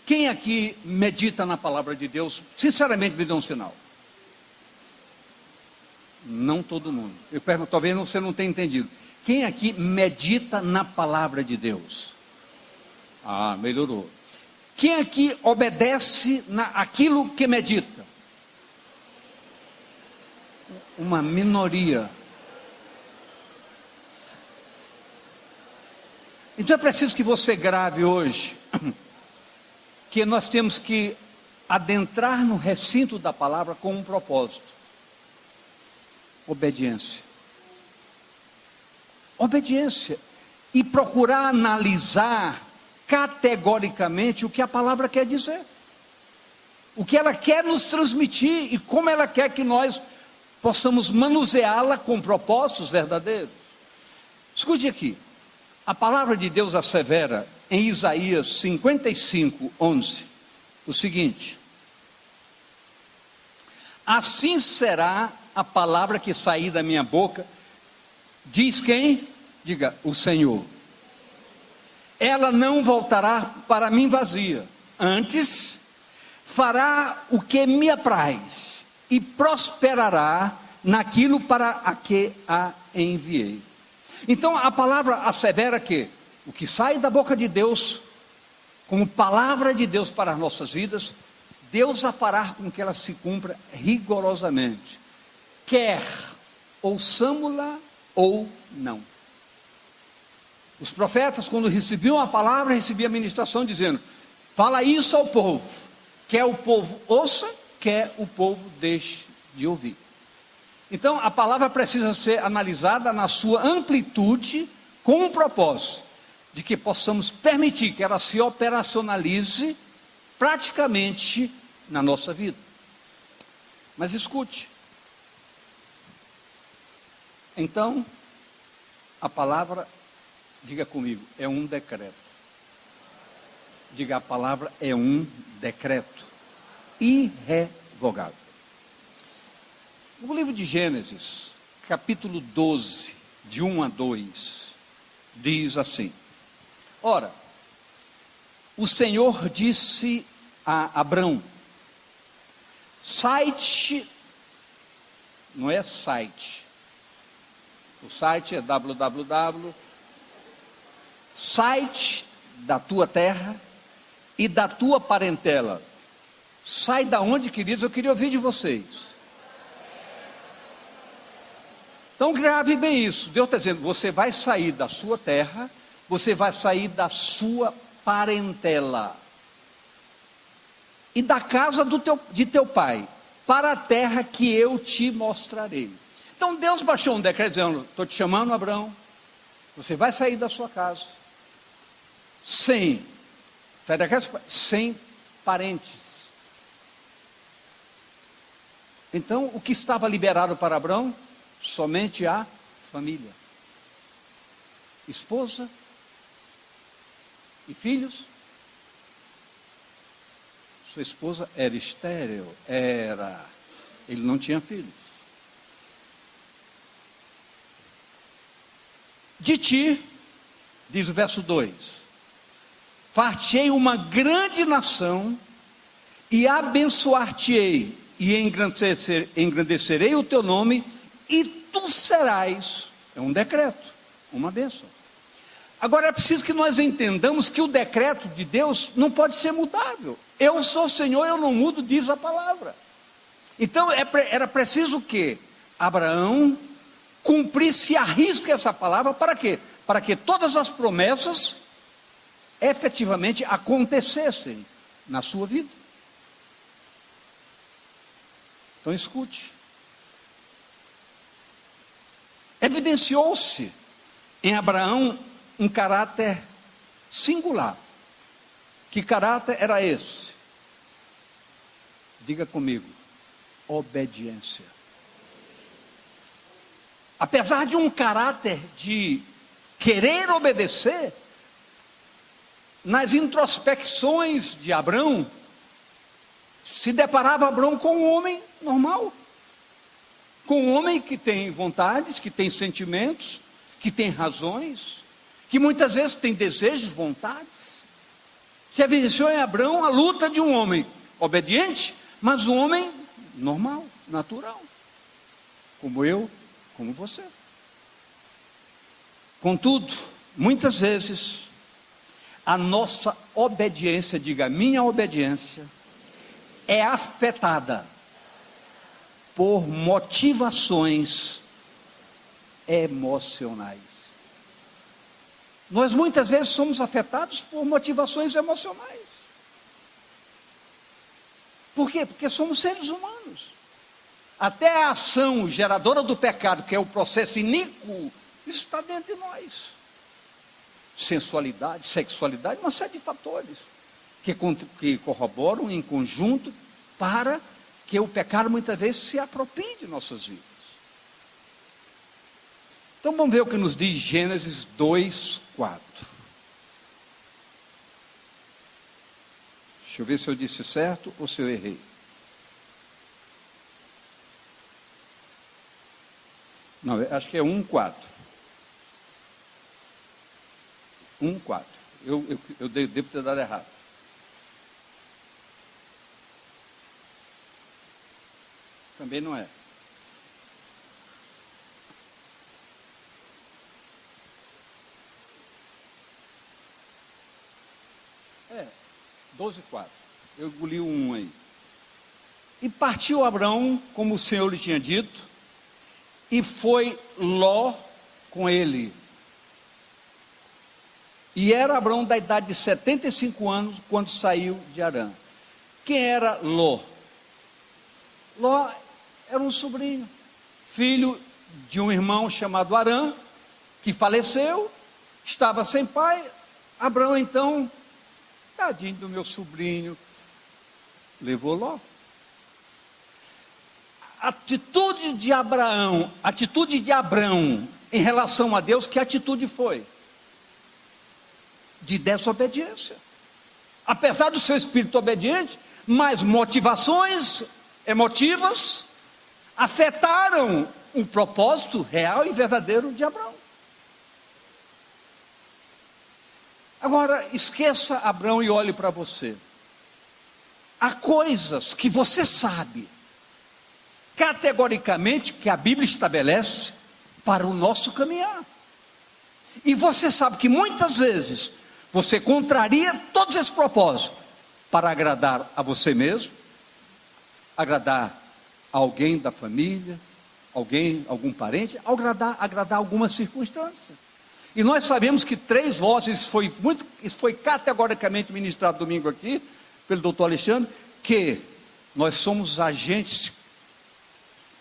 Quem aqui medita na palavra de Deus? Sinceramente, me dê um sinal. Não todo mundo. Eu pergunto, talvez você não tenha entendido. Quem aqui medita na palavra de Deus? Ah, melhorou. Quem aqui obedece naquilo que medita? Uma minoria. Então é preciso que você grave hoje que nós temos que adentrar no recinto da palavra com um propósito: obediência. Obediência. E procurar analisar categoricamente o que a palavra quer dizer, o que ela quer nos transmitir e como ela quer que nós possamos manuseá-la com propósitos verdadeiros. Escute aqui, a palavra de Deus assevera em Isaías 55:11 o seguinte: assim será a palavra que sair da minha boca, diz quem? Diga, o Senhor. Ela não voltará para mim vazia, antes fará o que me apraz e prosperará naquilo para a que a enviei. Então a palavra assevera que o que sai da boca de Deus, como palavra de Deus para as nossas vidas, Deus a fará com que ela se cumpra rigorosamente, quer ouçamo-la ou não. Os profetas, quando recebiam a palavra, recebiam a ministração dizendo: fala isso ao povo, quer o povo ouça, quer o povo deixe de ouvir. Então a palavra precisa ser analisada na sua amplitude, com um propósito de que possamos permitir que ela se operacionalize praticamente na nossa vida. Mas escute, então a palavra, diga comigo, é um decreto. Diga, a palavra é um decreto irrevogável. No livro de Gênesis, capítulo 12, de 1 a 2, diz assim: ora, o Senhor disse a Abrão, site, não é site, o site é www, site da tua terra e da tua parentela. Sai da onde, queridos? Eu queria ouvir de vocês. Então grave bem isso. Deus está dizendo: você vai sair da sua terra, você vai sair da sua parentela e da casa de teu pai, para a terra que eu te mostrarei. Então Deus baixou um decreto dizendo: estou te chamando, Abraão, você vai sair da sua casa, sem parentes. Então o que estava liberado para Abraão? Somente a família, esposa e filhos. Sua esposa era estéril, ele não tinha filhos. De ti, diz o verso 2, far-te-ei uma grande nação, e abençoar-te-ei, e engrandecerei o teu nome, e tu serás, é um decreto, uma bênção. Agora é preciso que nós entendamos que o decreto de Deus não pode ser mudável. Eu sou o Senhor, eu não mudo, diz a palavra. Então era preciso que Abraão cumprisse a risca essa palavra. Para quê? Para que todas as promessas efetivamente acontecessem na sua vida. Então escute. Evidenciou-se em Abraão um caráter singular. Que caráter era esse? Diga comigo: obediência. Apesar de um caráter de querer obedecer, nas introspecções de Abraão, se deparava Abraão com um homem normal, com um homem que tem vontades, que tem sentimentos, que tem razões, que muitas vezes tem desejos, vontades. Se evidenciou em Abraão a luta de um homem obediente, mas um homem normal, natural, como eu, como você. Contudo, muitas vezes, a nossa obediência, diga minha obediência, é afetada por motivações emocionais. Nós muitas vezes somos afetados por motivações emocionais. Por quê? Porque somos seres humanos. Até a ação geradora do pecado, que é o processo iníquo, isso está dentro de nós. Sensualidade, sexualidade, uma série de fatores que corroboram em conjunto para que o pecado muitas vezes se aproprie de nossas vidas. Então vamos ver o que nos diz Gênesis 2:4. Deixa eu ver se eu disse certo ou se eu errei. Não, acho que é 1:4. 1:4. Eu devo ter dado errado. Também não é. É, 12:4. Eu engoli o 1 aí. E partiu Abraão, como o Senhor lhe tinha dito, e foi Ló com ele. E era Abraão da idade de 75 anos, quando saiu de Harã. Quem era Ló? Ló era um sobrinho, filho de um irmão chamado Harã, que faleceu, estava sem pai. Abraão então, tadinho do meu sobrinho, levou Ló. Atitude de Abraão em relação a Deus, que atitude foi? De desobediência. Apesar do seu espírito obediente, mas motivações emotivas afetaram o propósito real e verdadeiro de Abraão. Agora, esqueça Abraão e olhe para você. Há coisas que você sabe, categoricamente, que a Bíblia estabelece para o nosso caminhar. E você sabe que muitas vezes você contraria todos esses propósitos para agradar a você mesmo, agradar a alguém da família, algum parente, agradar algumas circunstâncias. E nós sabemos que 3 vozes, isso foi categoricamente ministrado domingo aqui, pelo doutor Alexandre, que nós somos agentes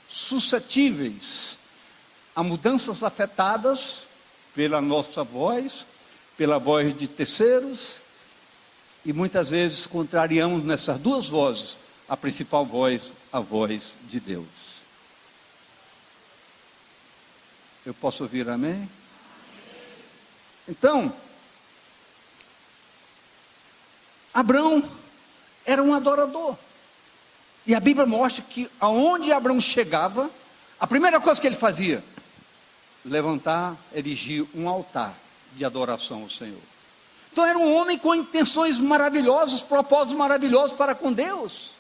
suscetíveis a mudanças afetadas pela nossa voz, pela voz de terceiros, e muitas vezes contrariamos nessas 2 vozes a principal voz, a voz de Deus. Eu posso ouvir amém? Então, Abraão era um adorador. E a Bíblia mostra que aonde Abraão chegava, a primeira coisa que ele fazia, erigir um altar de adoração ao Senhor. Então era um homem com intenções maravilhosas, propósitos maravilhosos para com Deus.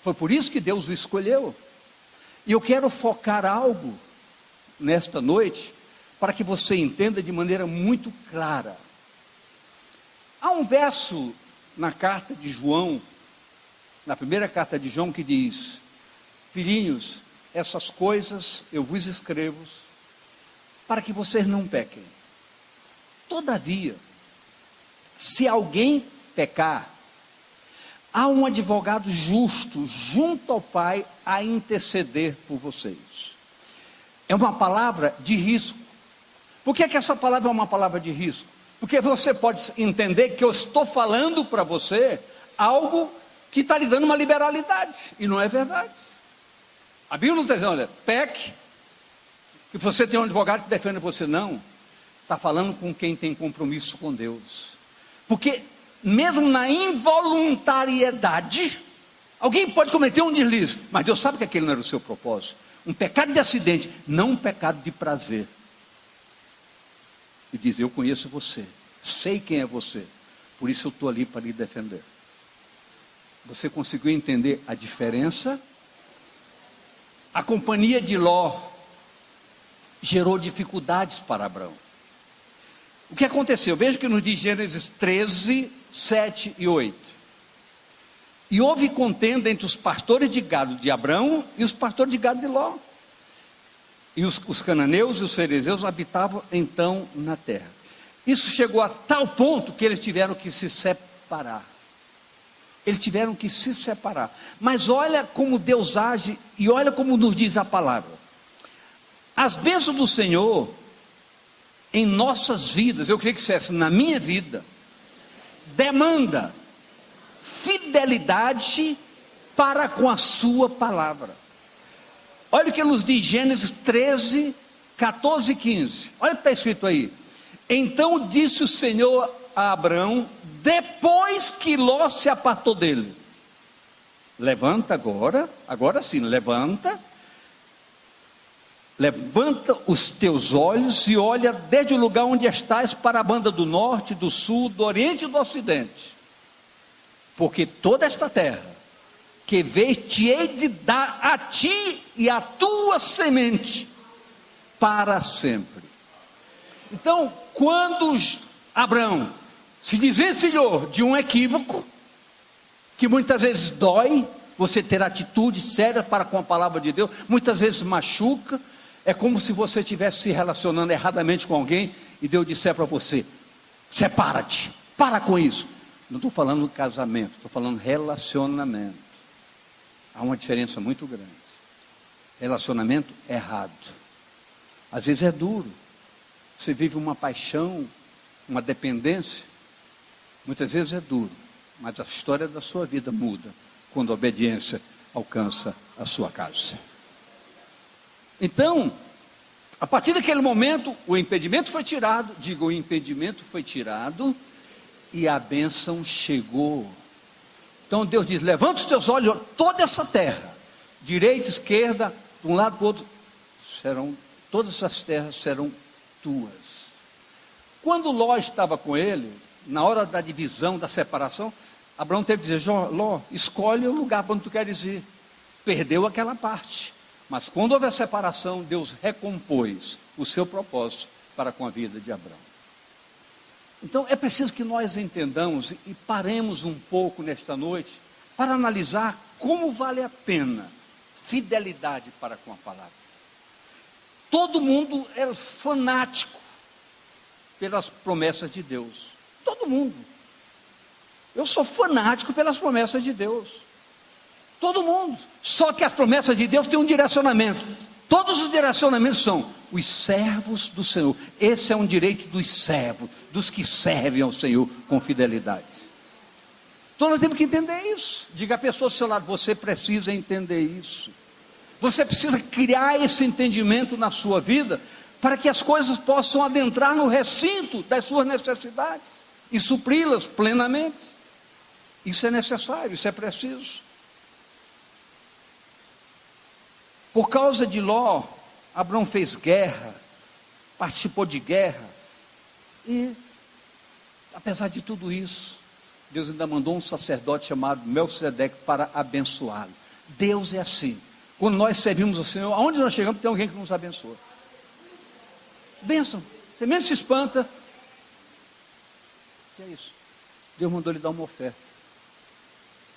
Foi por isso que Deus o escolheu. E eu quero focar algo nesta noite, para que você entenda de maneira muito clara. Há um verso na carta de João, na primeira carta de João, que diz: filhinhos, essas coisas eu vos escrevo para que vocês não pequem. Todavia, se alguém pecar, há um advogado justo junto ao Pai a interceder por vocês. É uma palavra de risco. Por que essa palavra é uma palavra de risco? Porque você pode entender que eu estou falando para você algo que está lhe dando uma liberalidade, e não é verdade. A Bíblia não está dizendo, olha, peque, que você tem um advogado que defende você. Não, está falando com quem tem compromisso com Deus. Porque mesmo na involuntariedade, alguém pode cometer um deslize, mas Deus sabe que aquele não era o seu propósito. Um pecado de acidente, não um pecado de prazer. E diz, eu conheço você, sei quem é você, Por isso eu estou ali para lhe defender. Você conseguiu entender a diferença? A companhia de Ló gerou dificuldades para Abrão. O que aconteceu? Veja que nos diz Gênesis 13, 7 e 8. E houve contenda entre os pastores de gado de Abrão e os pastores de gado de Ló. E os cananeus e os ferezeus habitavam então na terra. Isso chegou a tal ponto que eles tiveram que se separar. Eles tiveram que se separar. Mas olha como Deus age e olha como nos diz a palavra. As bênçãos do Senhor em nossas vidas, eu queria que dissesse na minha vida, demanda fidelidade para com a sua palavra. Olha o que nos diz Gênesis 13, 14 e 15. Olha o que está escrito aí. Então disse o Senhor a Abrão, depois que Ló se apartou dele: levanta agora sim, levanta os teus olhos e olha desde o lugar onde estás para a banda do norte, do sul, do oriente e do ocidente, porque toda esta terra que vês te hei de dar a ti e à tua semente para sempre. Então, quando Abrão se desvencilhou de um equívoco, que muitas vezes dói, você ter atitude séria para com a palavra de Deus, muitas vezes machuca, é como se você estivesse se relacionando erradamente com alguém, e Deus disser para você: separa-te, para com isso. Não estou falando de casamento, estou falando relacionamento. Há uma diferença muito grande. Relacionamento errado, às vezes é duro. Você vive uma paixão, uma dependência, muitas vezes é duro, mas a história da sua vida muda quando a obediência alcança a sua casa. Então, a partir daquele momento, o impedimento foi tirado, o impedimento foi tirado e a bênção chegou. Então Deus diz: levanta os teus olhos, toda essa terra, direita, esquerda, de um lado para o outro, todas essas terras serão tuas. Quando Ló estava com ele, na hora da divisão, da separação, Abraão teve que dizer: Ló, escolhe o lugar para onde tu queres ir. Perdeu aquela parte, mas quando houve a separação, Deus recompôs o seu propósito para com a vida de Abraão. Então é preciso que nós entendamos e paremos um pouco nesta noite para analisar como vale a pena fidelidade para com a palavra. Todo mundo é fanático pelas promessas de Deus. Todo mundo. Eu sou fanático pelas promessas de Deus. Todo mundo. Só que as promessas de Deus têm um direcionamento. Todos os direcionamentos são os servos do Senhor. Esse é um direito dos servos, dos que servem ao Senhor com fidelidade. Então nós temos que entender isso. Diga à pessoa ao seu lado: você precisa entender isso. Você precisa criar esse entendimento na sua vida, para que as coisas possam adentrar no recinto das suas necessidades e supri-las plenamente. Isso é necessário, isso é preciso. Por causa de Ló, Abrão fez guerra, participou de guerra, e apesar de tudo isso, Deus ainda mandou um sacerdote chamado Melquisedeque para abençoá-lo. Deus é assim. Quando nós servimos o Senhor, aonde nós chegamos, tem alguém que nos abençoa. Bênção. Você menos se espanta. O que é isso? Deus mandou lhe dar uma oferta.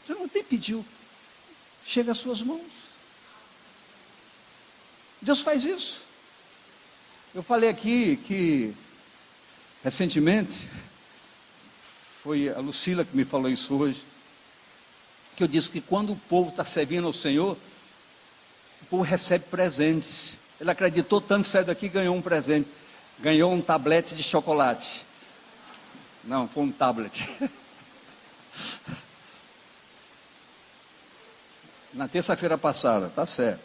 Você não tem pediu. Chega às suas mãos. Deus faz isso. Eu falei aqui que recentemente, foi a Lucila que me falou isso hoje, que eu disse que quando o povo está servindo ao Senhor, o povo recebe presentes. Ele acreditou tanto, saiu daqui e ganhou um presente. Ganhou um tablete de chocolate. Não, foi um tablet. Na terça-feira passada, tá certo.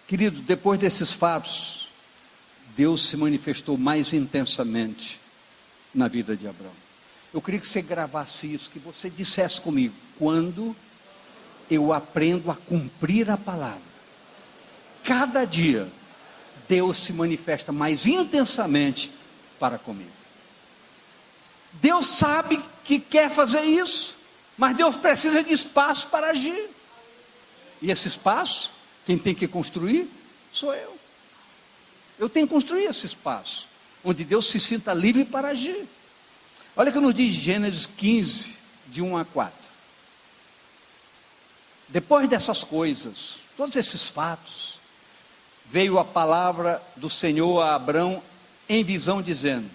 Querido, depois desses fatos, Deus se manifestou mais intensamente na vida de Abraão. Eu queria que você gravasse isso, que você dissesse comigo: quando eu aprendo a cumprir a palavra, cada dia Deus se manifesta mais intensamente para comigo. Deus sabe que quer fazer isso, mas Deus precisa de espaço para agir. E esse espaço, quem tem que construir, sou eu. Eu tenho que construir esse espaço, onde Deus se sinta livre para agir. Olha o que nos diz Gênesis 15, de 1 a 4. Depois dessas coisas, todos esses fatos, veio a palavra do Senhor a Abrão em visão, dizendo: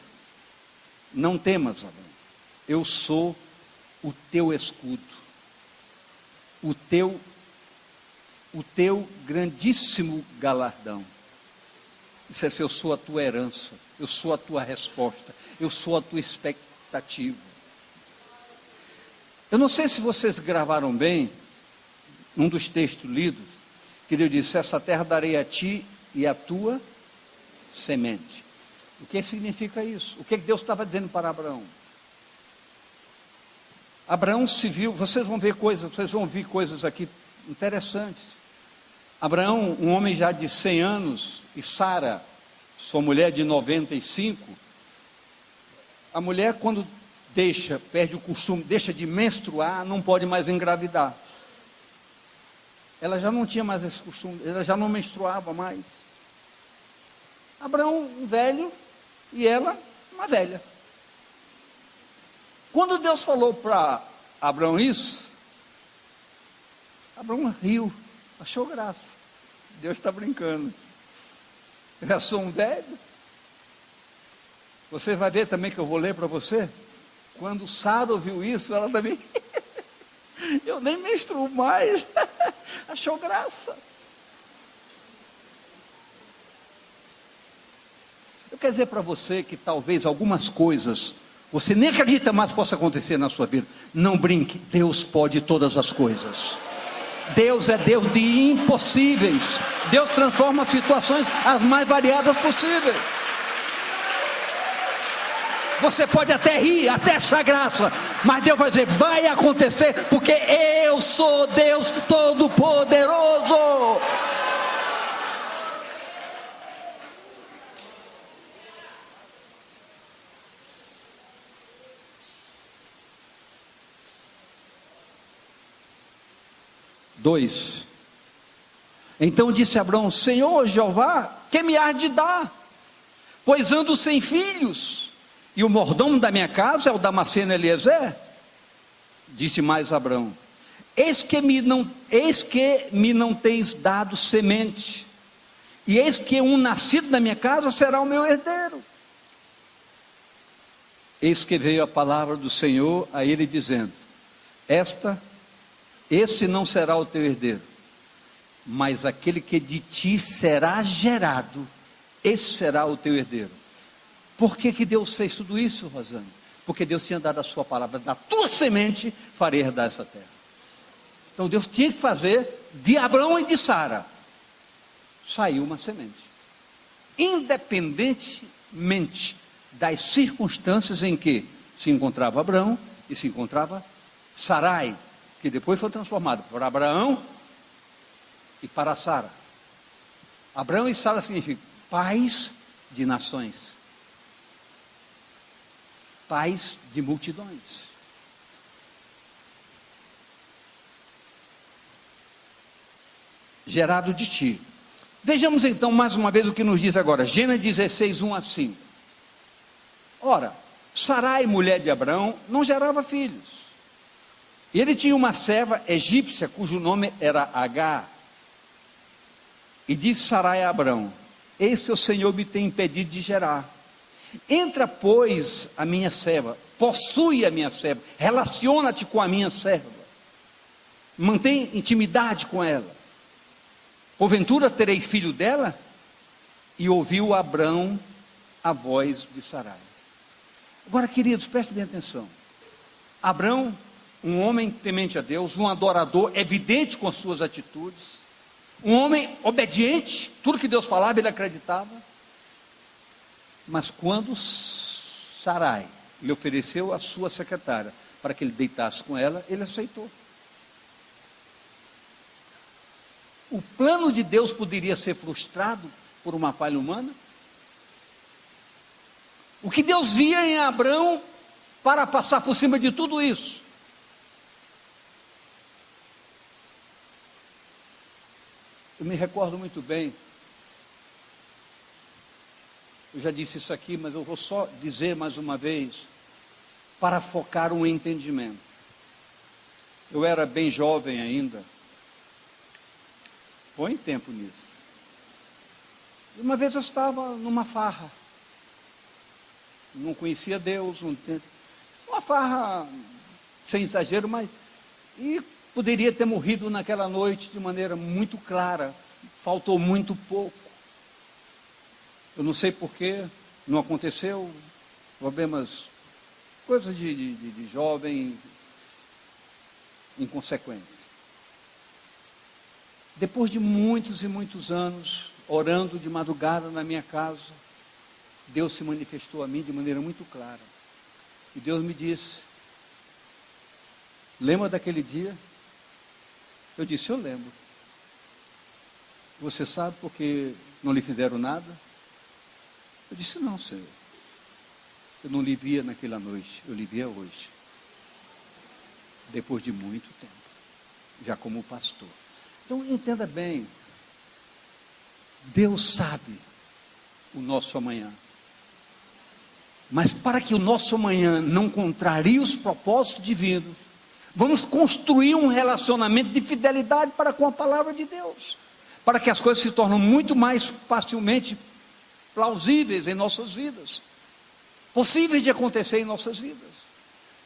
não temas, Abrão, eu sou o teu escudo, o teu grandíssimo galardão. Isso é, eu sou a tua herança, eu sou a tua resposta, eu sou a tua expectativa. Eu não sei se vocês gravaram bem, um dos textos lidos, que Deus disse: essa terra darei a ti e a tua semente. O que significa isso? O que Deus estava dizendo para Abraão? Abraão se viu, vocês vão ver coisas, vocês vão ouvir coisas aqui interessantes. Abraão, um homem já de 100 anos, e Sara, sua mulher de 95, a mulher quando perde o costume, deixa de menstruar, não pode mais engravidar. Ela já não tinha mais esse costume, ela já não menstruava mais. Abraão, um velho, e ela, uma velha. Quando Deus falou para Abraão isso, Abraão riu, achou graça. Deus está brincando. Eu já sou um velho. Você vai ver também que eu vou ler para você. Quando Sara ouviu isso, ela também, eu nem menstruo mais. Achou graça. Eu quero dizer para você que talvez algumas coisas você nem acredita mais possa acontecer na sua vida. Não brinque, Deus pode todas as coisas. Deus é Deus de impossíveis. Deus transforma situações as mais variadas possíveis. Você pode até rir, até achar graça, mas Deus vai dizer: vai acontecer, porque eu sou Deus Todo-Poderoso. Dois. Então disse Abraão: Senhor Jeová, que me há de dar? Pois ando sem filhos, e o mordomo da minha casa é o Damasceno Eliezer. Disse mais Abraão: eis que me não tens dado semente, e eis que um nascido na minha casa será o meu herdeiro. Eis que veio a palavra do Senhor a ele dizendo: esse não será o teu herdeiro, mas aquele que de ti será gerado, esse será o teu herdeiro. Por que Deus fez tudo isso, Rosane? Porque Deus tinha dado a sua palavra: da tua semente farei herdar essa terra. Então Deus tinha que fazer de Abraão e de Sara saiu uma semente, independentemente das circunstâncias em que se encontrava Abraão e se encontrava Sarai, que depois foi transformado por Abraão e para Sara. Abraão e Sara significam pais de nações, pais de multidões. Gerado de ti. Vejamos então mais uma vez o que nos diz agora, Gênesis 16, 1 a 5. Ora, Sarai, mulher de Abraão, não gerava filhos. Ele tinha uma serva egípcia, cujo nome era Agar. E disse Sarai a Abraão: eis que o Senhor me tem impedido de gerar. Entra, pois, a minha serva, possui a minha serva, relaciona-te com a minha serva, mantém intimidade com ela. Porventura terei filho dela? E ouviu Abraão a voz de Sarai. Agora, queridos, prestem bem atenção. Abraão, um homem temente a Deus, um adorador, evidente com suas atitudes, um homem obediente, tudo que Deus falava ele acreditava. Mas quando Sarai lhe ofereceu a sua secretária para que ele deitasse com ela, ele aceitou. O plano de Deus poderia ser frustrado por uma falha humana? O que Deus via em Abraão para passar por cima de tudo isso. Eu me recordo muito bem, eu já disse isso aqui, mas eu vou só dizer mais uma vez, para focar um entendimento. Eu era bem jovem ainda, põe tempo nisso. Uma vez eu estava numa farra, não conhecia Deus, uma farra sem exagero, mas e poderia ter morrido naquela noite de maneira muito clara, faltou muito pouco. Eu não sei porquê, não aconteceu, problemas, coisas de jovem, inconsequência. Depois de muitos e muitos anos, orando de madrugada na minha casa, Deus se manifestou a mim de maneira muito clara. E Deus me disse, lembra daquele dia? Eu disse, eu lembro. Você sabe porque não lhe fizeram nada? Eu disse, não, Senhor. Eu não lhe via naquela noite, eu lhe via hoje. Depois de muito tempo, já como pastor. Então entenda bem, Deus sabe o nosso amanhã. Mas para que o nosso amanhã não contrarie os propósitos divinos, vamos construir um relacionamento de fidelidade para com a palavra de Deus, para que as coisas se tornem muito mais facilmente plausíveis em nossas vidas, possíveis de acontecer em nossas vidas.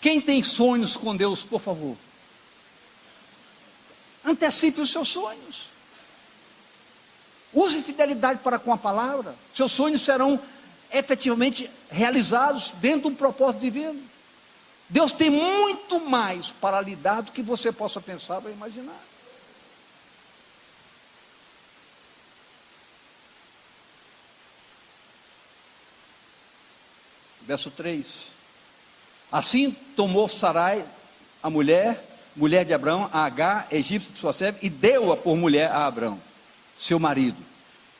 Quem tem sonhos com Deus, por favor, antecipe os seus sonhos, use fidelidade para com a palavra, seus sonhos serão efetivamente realizados dentro de um propósito divino. Deus tem muito mais para lhe dar do que você possa pensar ou imaginar. Verso 3. Assim tomou Sarai, a mulher de Abrão, a Agar, egípcia de sua serva, e deu-a por mulher a Abrão, seu marido.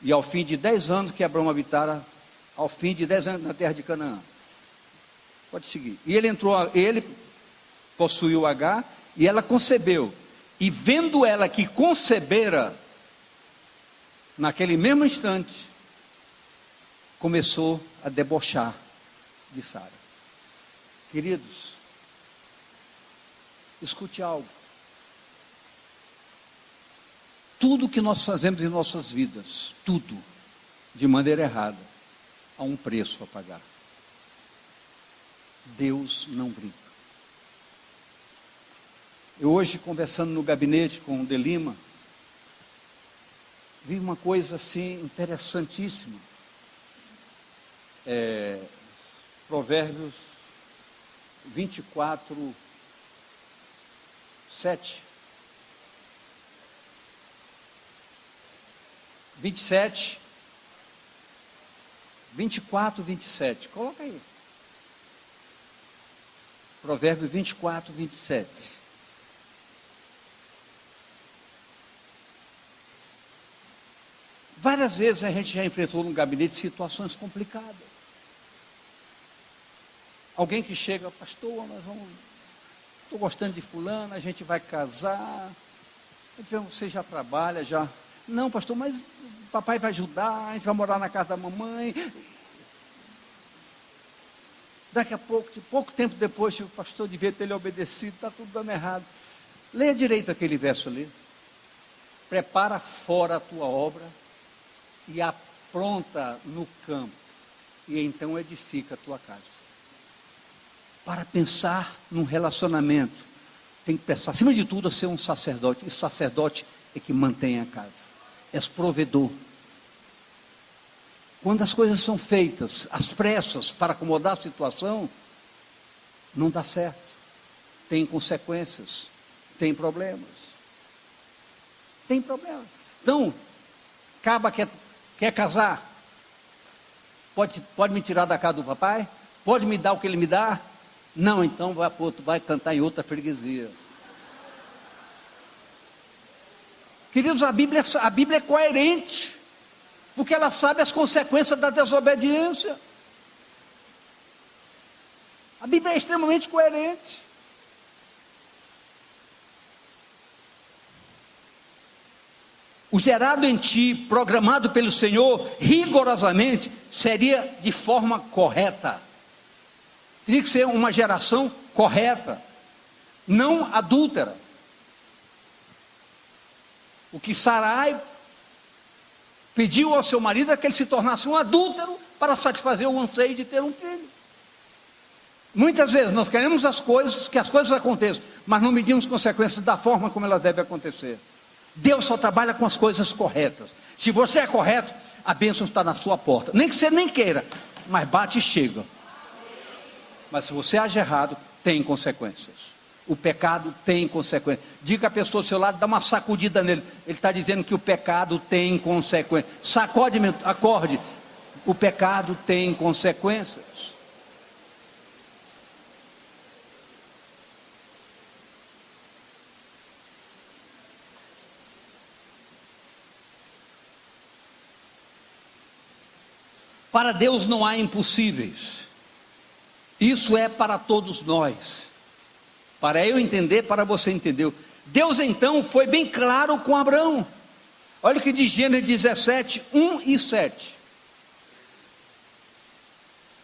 E ao fim de 10 anos que Abrão habitara, ao fim de 10 anos na terra de Canaã. Pode seguir. E ele possuiu Agar, e ela concebeu. E vendo ela que concebera, naquele mesmo instante, começou a debochar de Sara. Queridos, escute algo. Tudo que nós fazemos em nossas vidas, tudo, de maneira errada, há um preço a pagar. Deus não brinca. Eu hoje, conversando no gabinete com o De Lima, vi uma coisa assim interessantíssima. Provérbios 24, 7. 27, 24, 27. Coloca aí. Provérbio 24, 27. Várias vezes a gente já enfrentou no gabinete situações complicadas. Alguém que chega, pastor, estou gostando de fulano, a gente vai casar. Você já trabalha, já. Não, pastor, mas papai vai ajudar, a gente vai morar na casa da mamãe. Daqui a pouco tempo depois, o pastor devia ter lhe obedecido, está tudo dando errado. Leia direito aquele verso ali. Prepara fora a tua obra e apronta no campo, e então edifica a tua casa. Para pensar num relacionamento, tem que pensar, acima de tudo, a ser um sacerdote. E sacerdote é que mantém a casa. És provedor. Quando as coisas são feitas às pressas para acomodar a situação, não dá certo. Tem consequências, tem problemas. Tem problemas. Então, acaba quer casar? Pode me tirar da casa do papai? Pode me dar o que ele me dá? Não, então vai cantar em outra freguesia. Queridos, a Bíblia é coerente, porque ela sabe as consequências da desobediência. A Bíblia é extremamente coerente. O gerado em ti, programado pelo Senhor, rigorosamente, seria de forma correta. Teria que ser uma geração correta, não adúltera. O que Sarai pediu ao seu marido é que ele se tornasse um adúltero para satisfazer o anseio de ter um filho. Muitas vezes nós queremos que as coisas aconteçam, mas não medimos consequências da forma como elas devem acontecer. Deus só trabalha com as coisas corretas. Se você é correto, a bênção está na sua porta. Nem que você nem queira, mas bate e chega. Mas se você age errado, tem consequências. O pecado tem consequências. Diga a pessoa do seu lado, dá uma sacudida nele. Ele está dizendo que o pecado tem consequências. Sacode, acorde. O pecado tem consequências. Para Deus não há impossíveis. Isso é para todos nós. Para eu entender, para você entender. Deus então foi bem claro com Abraão. Olha o que diz Gênesis 17, 1 e 7.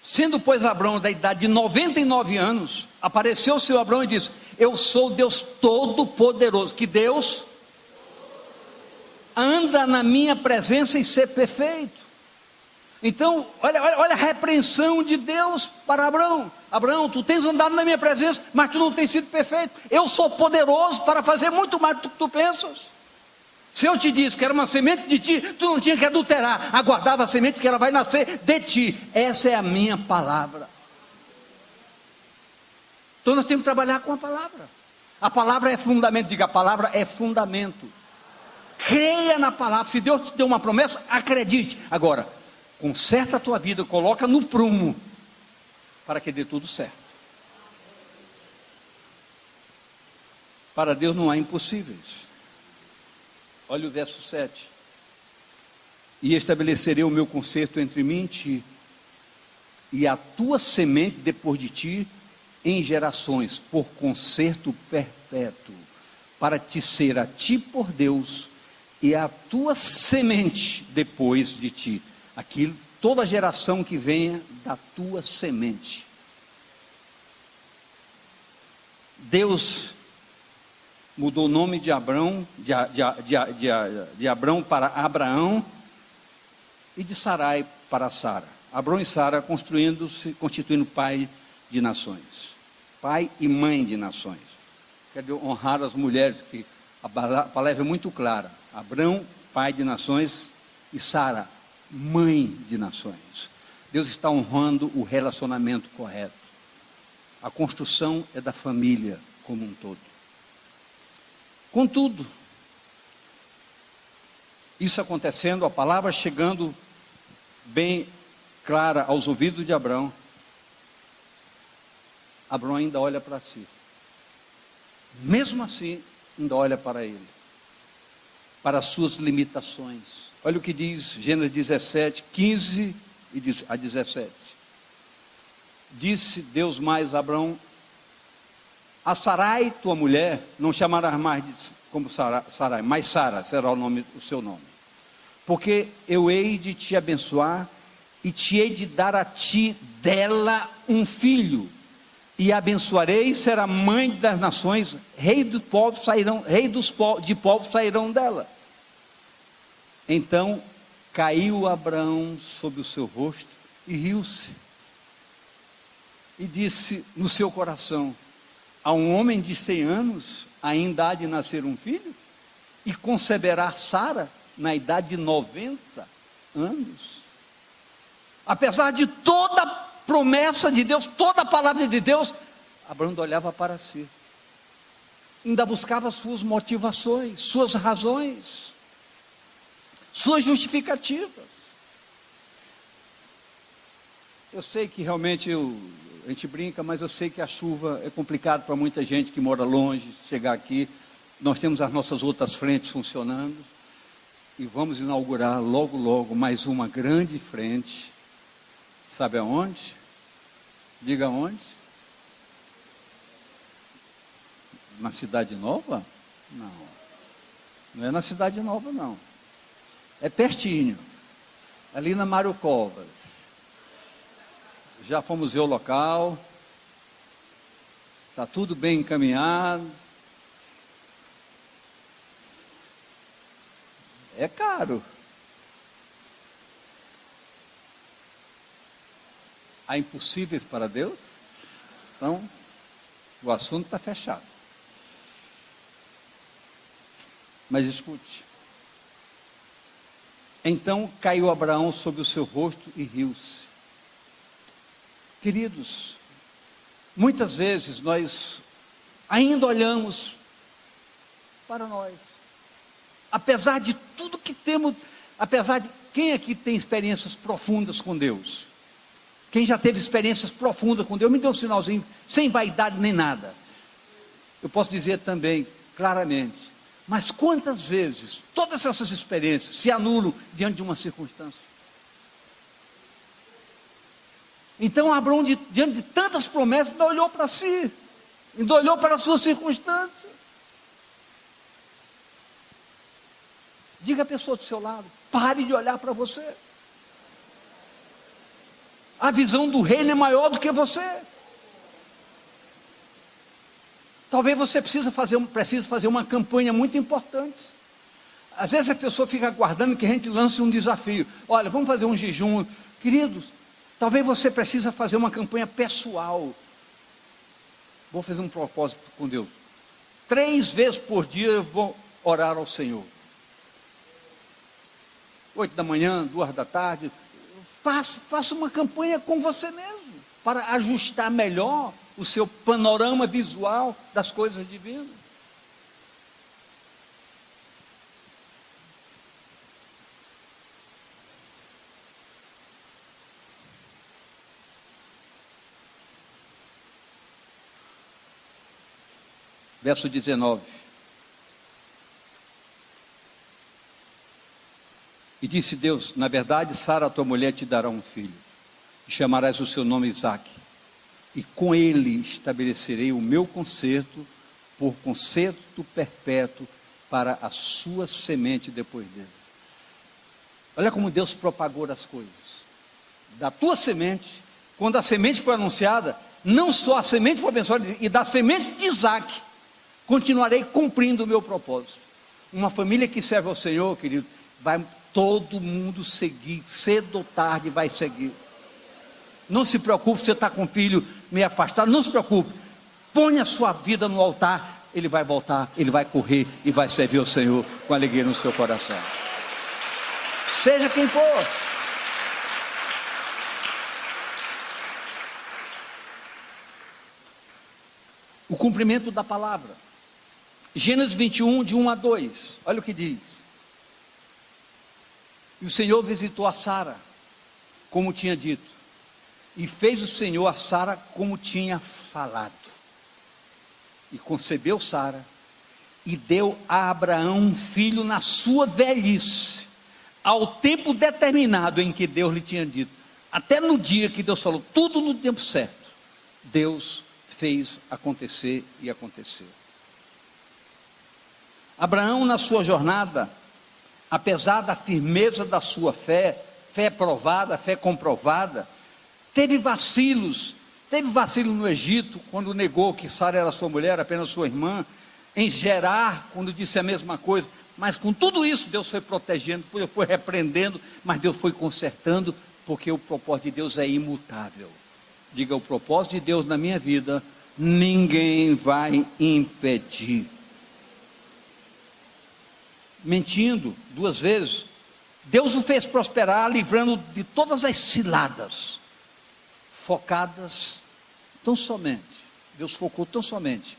Sendo, pois, Abraão da idade de 99 anos, apareceu o seu Abraão e disse: eu sou Deus Todo-Poderoso. Que Deus anda na minha presença em ser perfeito. Então, olha a repreensão de Deus para Abraão. Abraão, tu tens andado na minha presença, mas tu não tens sido perfeito. Eu sou poderoso para fazer muito mais do que tu pensas. Se eu te disse que era uma semente de ti, tu não tinha que adulterar. Aguardava a semente que ela vai nascer de ti. Essa é a minha palavra. Então nós temos que trabalhar com a palavra. A palavra é fundamento. Diga, a palavra é fundamento. Creia na palavra. Se Deus te deu uma promessa, acredite. Agora, conserta a tua vida, coloca no prumo, para que dê tudo certo. Para Deus não há impossíveis. Olha o verso 7. E estabelecerei o meu concerto entre mim e ti, e a tua semente depois de ti, em gerações, por concerto perpétuo, para te ser a ti por Deus, e a tua semente depois de ti. Aquilo, toda geração que venha da tua semente. Deus mudou o nome de Abrão, de Abrão para Abraão, e de Sarai para Sara. Abrão e Sara constituindo pai de nações. Pai e mãe de nações. Quero honrar as mulheres, que a palavra é muito clara. Abrão, pai de nações, e Sara, mãe de nações. Deus está honrando o relacionamento correto. A construção é da família como um todo. Contudo, isso acontecendo, a palavra chegando bem clara aos ouvidos de Abrão, Abrão ainda olha para si. Mesmo assim, ainda olha para ele, para as suas limitações. Olha o que diz Gênesis 17, 15 a 17. Disse Deus mais a Abrão: a Sarai, tua mulher, não chamarás mais como Sarai, mas Sara será o seu nome. Porque eu hei de te abençoar e te hei de dar a ti dela um filho. E abençoarei, será mãe das nações, rei dos povos sairão dela. Então caiu Abraão sobre o seu rosto e riu-se. E disse no seu coração: a um homem de 100 anos ainda há de nascer um filho? E conceberá Sara na idade de 90 anos? Apesar de toda a promessa de Deus, toda a palavra de Deus, Abraão olhava para si. Ainda buscava suas motivações, suas razões, suas justificativas. Eu sei que realmente a gente brinca, mas eu sei que a chuva é complicado para muita gente que mora longe, chegar aqui. Nós temos as nossas outras frentes funcionando, e vamos inaugurar logo, logo, mais uma grande frente. Sabe aonde? Diga aonde? Na Cidade Nova? Não. Não é na Cidade Nova, não. É pertinho. Ali na Mário Covas. Já fomos ver o local. Está tudo bem encaminhado. É caro. Há impossíveis para Deus? Então, o assunto está fechado. Mas escute. Então caiu Abraão sobre o seu rosto e riu-se. Queridos, muitas vezes nós ainda olhamos para nós. Apesar de tudo que temos, apesar de... Quem aqui tem experiências profundas com Deus? Quem já teve experiências profundas com Deus, me dê um sinalzinho, sem vaidade nem nada. Eu posso dizer também, claramente, mas quantas vezes todas essas experiências se anulam diante de uma circunstância? Então Abraão, diante de tantas promessas, ainda olhou para si, ainda olhou para a sua circunstância. Diga à pessoa do seu lado, pare de olhar para você. A visão do reino é maior do que você. Talvez você precise fazer uma campanha muito importante. Às vezes a pessoa fica aguardando que a gente lance um desafio. Olha, vamos fazer um jejum. Queridos, talvez você precise fazer uma campanha pessoal. Vou fazer um propósito com Deus. 3 vezes por dia eu vou orar ao Senhor. 8 da manhã, 2 da tarde. Faça uma campanha com você mesmo, para ajustar melhor o seu panorama visual das coisas divinas. Verso 19. E disse Deus, na verdade, Sara, tua mulher, te dará um filho, e chamarás o seu nome Isaque, e com ele estabelecerei o meu concerto, por concerto perpétuo, para a sua semente depois dele. Olha como Deus propagou as coisas. Da tua semente, quando a semente foi anunciada, não só a semente foi abençoada, e da semente de Isaque, continuarei cumprindo o meu propósito. Uma família que serve ao Senhor, querido, vai todo mundo seguir, cedo ou tarde vai seguir. Não se preocupe, você está com o filho meio afastado, não se preocupe, ponha a sua vida no altar, ele vai voltar, ele vai correr e vai servir ao Senhor com alegria no seu coração. Seja quem for. O cumprimento da palavra. Gênesis 21, de 1 a 2, olha o que diz. E o Senhor visitou a Sara, como tinha dito, e fez o Senhor a Sara como tinha falado. E concebeu Sara, e deu a Abraão um filho na sua velhice, ao tempo determinado em que Deus lhe tinha dito. Até no dia que Deus falou, tudo no tempo certo, Deus fez acontecer e aconteceu. Abraão, na sua jornada, apesar da firmeza da sua fé, fé provada, fé comprovada, teve vacilos no Egito, quando negou que Sara era sua mulher, apenas sua irmã, em Gerar, quando disse a mesma coisa, mas com tudo isso, Deus foi protegendo, Deus foi repreendendo, mas Deus foi consertando, porque o propósito de Deus é imutável. Diga, o propósito de Deus na minha vida, ninguém vai impedir. Mentindo 2 vezes, Deus o fez prosperar, livrando de todas as ciladas, focadas tão somente, Deus focou tão somente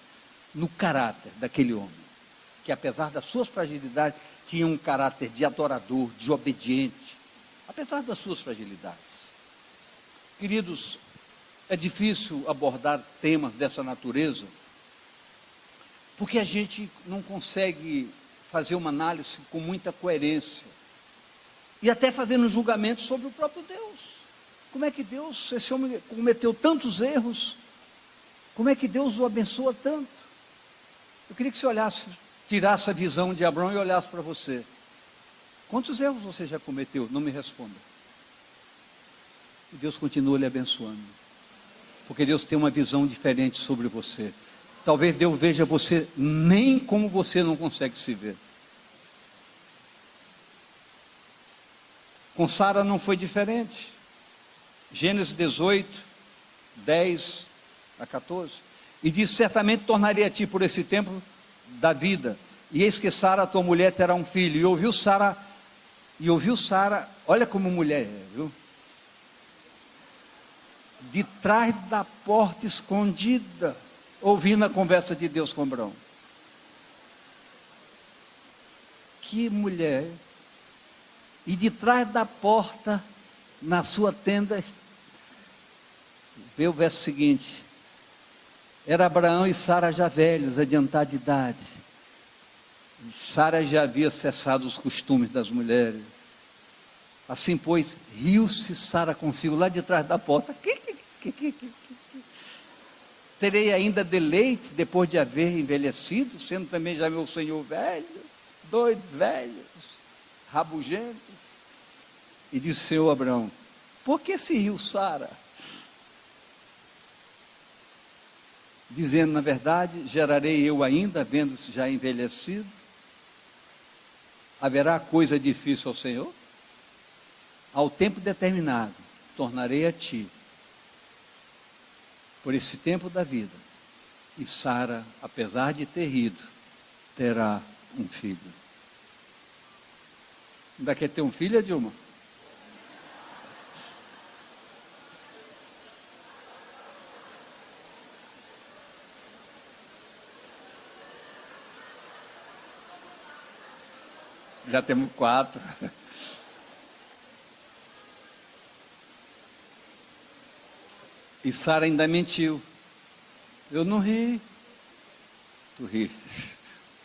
no caráter daquele homem, que apesar das suas fragilidades, tinha um caráter de adorador, de obediente, apesar das suas fragilidades. Queridos, é difícil abordar temas dessa natureza, porque a gente não consegue fazer uma análise com muita coerência, e até fazendo um julgamento sobre o próprio Deus. Como é que Deus, esse homem cometeu tantos erros, como é que Deus o abençoa tanto? Eu queria que você olhasse, tirasse a visão de Abraão e olhasse para você. Quantos erros você já cometeu? Não me responda. E Deus continua lhe abençoando. Porque Deus tem uma visão diferente sobre você. Talvez Deus veja você nem como você não consegue se ver. Com Sara não foi diferente. Gênesis 18, 10 a 14. E disse: certamente tornarei a ti por esse tempo da vida. E eis que Sara, tua mulher, terá um filho. E ouviu Sara, olha como mulher é, viu? De trás da porta escondida, ouvindo a conversa de Deus com Abraão. Que mulher! E de trás da porta, na sua tenda, vê o verso seguinte: era Abraão e Sara já velhos, adiantados de idade. Sara já havia cessado os costumes das mulheres. Assim, pois, riu-se Sara consigo lá de trás da porta. Terei ainda deleite depois de haver envelhecido, sendo também já meu senhor velho, 2 velhos, rabugentos. E disse o Senhor a Abraão: por que se riu Sara? Dizendo: na verdade, gerarei eu ainda, vendo-se já envelhecido? Haverá coisa difícil ao Senhor? Ao tempo determinado, tornarei a ti, por esse tempo da vida. E Sara, apesar de ter rido, terá um filho. Ainda quer ter um filho, Dilma? Já temos 4. E Sara ainda mentiu. Eu não ri. Tu riste.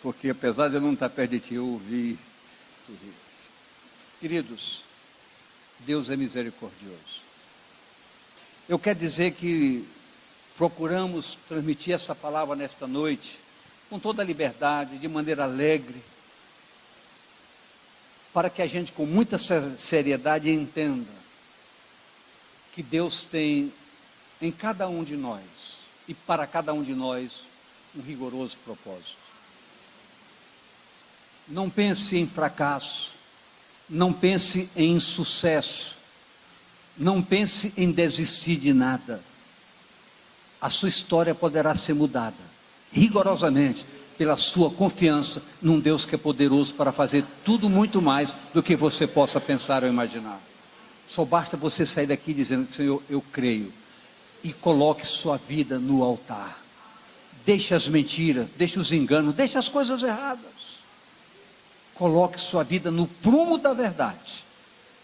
Porque apesar de eu não estar perto de ti, eu ouvi. Tu riste. Queridos, Deus é misericordioso. Eu quero dizer que procuramos transmitir essa palavra nesta noite, com toda a liberdade, de maneira alegre, para que a gente com muita seriedade entenda que Deus tem em cada um de nós, e para cada um de nós, um rigoroso propósito. Não pense em fracasso, não pense em insucesso, não pense em desistir de nada. A sua história poderá ser mudada, rigorosamente, pela sua confiança num Deus que é poderoso para fazer tudo muito mais do que você possa pensar ou imaginar. Só basta você sair daqui dizendo: Senhor, eu creio. E coloque sua vida no altar. Deixe as mentiras, deixe os enganos, deixe as coisas erradas. Coloque sua vida no prumo da verdade.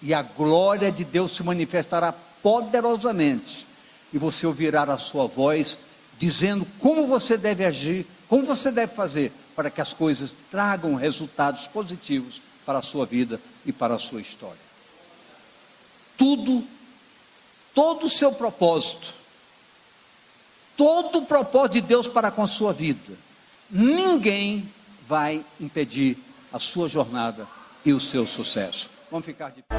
E a glória de Deus se manifestará poderosamente. E você ouvirá a sua voz dizendo como você deve agir, como você deve fazer, para que as coisas tragam resultados positivos para a sua vida e para a sua história. Todo o seu propósito, todo o propósito de Deus para com a sua vida, ninguém vai impedir a sua jornada e o seu sucesso. Vamos ficar de pé.